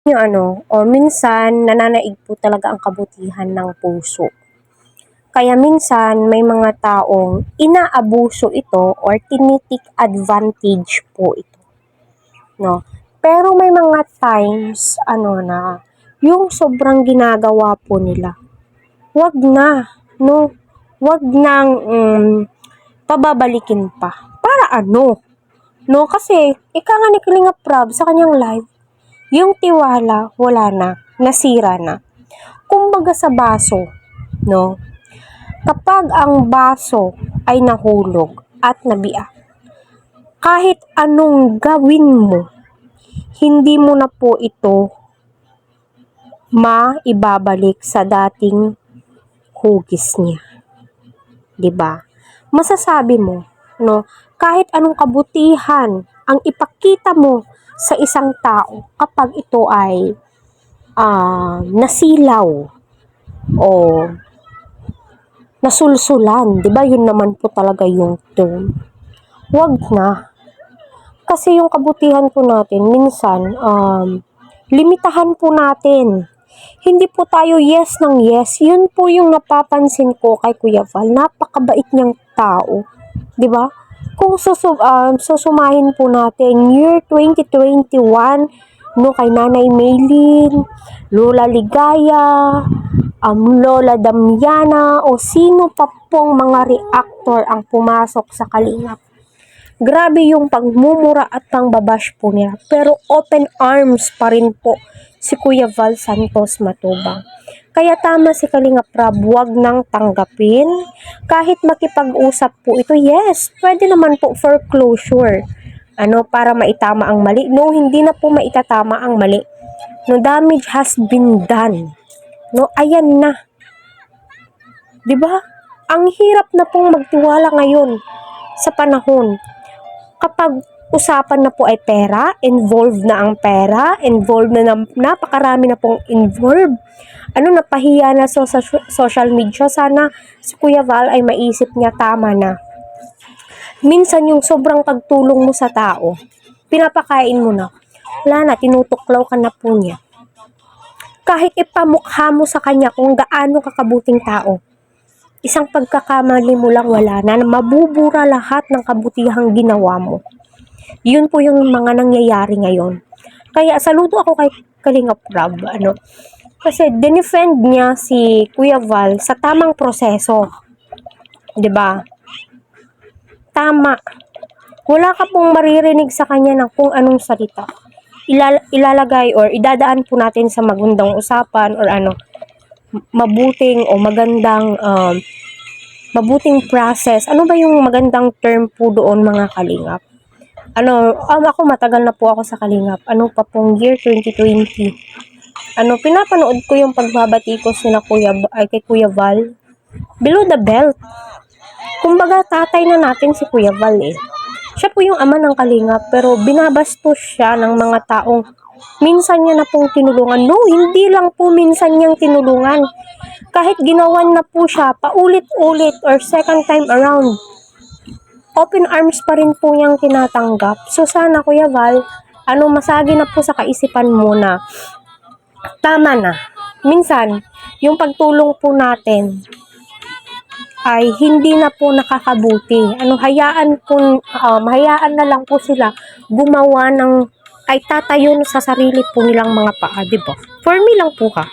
Yung o minsan nananaig po talaga ang kabutihan ng puso. Kaya minsan may mga taong inaabuso ito or tinitik advantage po ito, no? Pero may mga times na yung sobrang ginagawa po nila. Wag na, no? Wag nang pababalikin pa. Para no? Kasi ika nga ni Kalinga Prab sa kanyang live, yung tiwala wala na, nasira na. Kumbaga sa baso, no? Kapag ang baso ay nahulog at nabiak, kahit anong gawin mo, hindi mo na po ito maibabalik sa dating hugis niya. 'Di ba? Masasabi mo, no, kahit anong kabutihan ang ipakita mo sa isang tao kapag ito ay nasilaw o nasulsulan, 'di ba? Yun naman po talaga yung term. Wag na. Kasi yung kabutihan po natin minsan limitahan po natin. Hindi po tayo yes ng yes. Yun po yung napapansin ko kay Kuya Val. Napakabait niyang tao, 'di ba? Kung susumahin po natin year 2021, no, kay Nanay Maylin, Lola Ligaya, Lola Damiana, o sino pa pong mga reactor ang pumasok sa Kalingap. Grabe yung pagmumura at pangbabash po niya. Pero open arms pa rin po si Kuya Val Santos Matubang. Kaya tama si Kalinga Prab, wag nang tanggapin. Kahit makipag-usap po ito, yes, pwede naman po for closure. Para maitama ang mali. No, hindi na po maitatama ang mali. No, damage has been done. No, ayan na. 'Di ba? Ang hirap na pong magtiwala ngayon sa panahon. Kapag usapan na po ay pera, involved na ang pera, involved na napakarami na pong involved. Napahiya na sa social media. Sana si Kuya Val ay maisip niya tama na. Minsan yung sobrang pagtulong mo sa tao, pinapakain mo na, wala na, tinutuklaw ka na po niya. Kahit ipamukha mo sa kanya kung gaano kakabuting tao, isang pagkakamali mo lang wala na, mabubura lahat ng kabutihang ginawa mo. Yun po yung mga nangyayari ngayon. Kaya saludo ako kay Kalinga Prab, kasi dinefend niya si Kuya Val sa tamang proseso. 'Di ba? Tama. Wala ka pong maririnig sa kanya ng kung anong salita. Ilalagay or idadaan po natin sa magandang usapan or mabuting o magandang mabuting process. Ano ba yung magandang term po doon, mga kalingap? Ako matagal na po ako sa Kalingap. Pa pong year 2020. Pinapanood ko yung pagbabatikos nila kay Kuya Val. Below the belt. Kumbaga tatay na natin si Kuya Val eh. Siya po yung ama ng Kalingap, pero binabastos siya ng mga taong minsan niya na pong tinulungan. No, hindi lang po minsan niyang tinulungan. Kahit ginawan na po siya paulit-ulit or second time around, open arms pa rin po niyang tinatanggap. So sana Kuya Val, masagi na po sa kaisipan mo na tama na. Minsan, yung pagtulong po natin ay hindi na po nakakabuti. Hayaan na lang po sila gumawa ng ay tatayo sa sarili po nilang mga paa, 'di ba? For me lang po ha.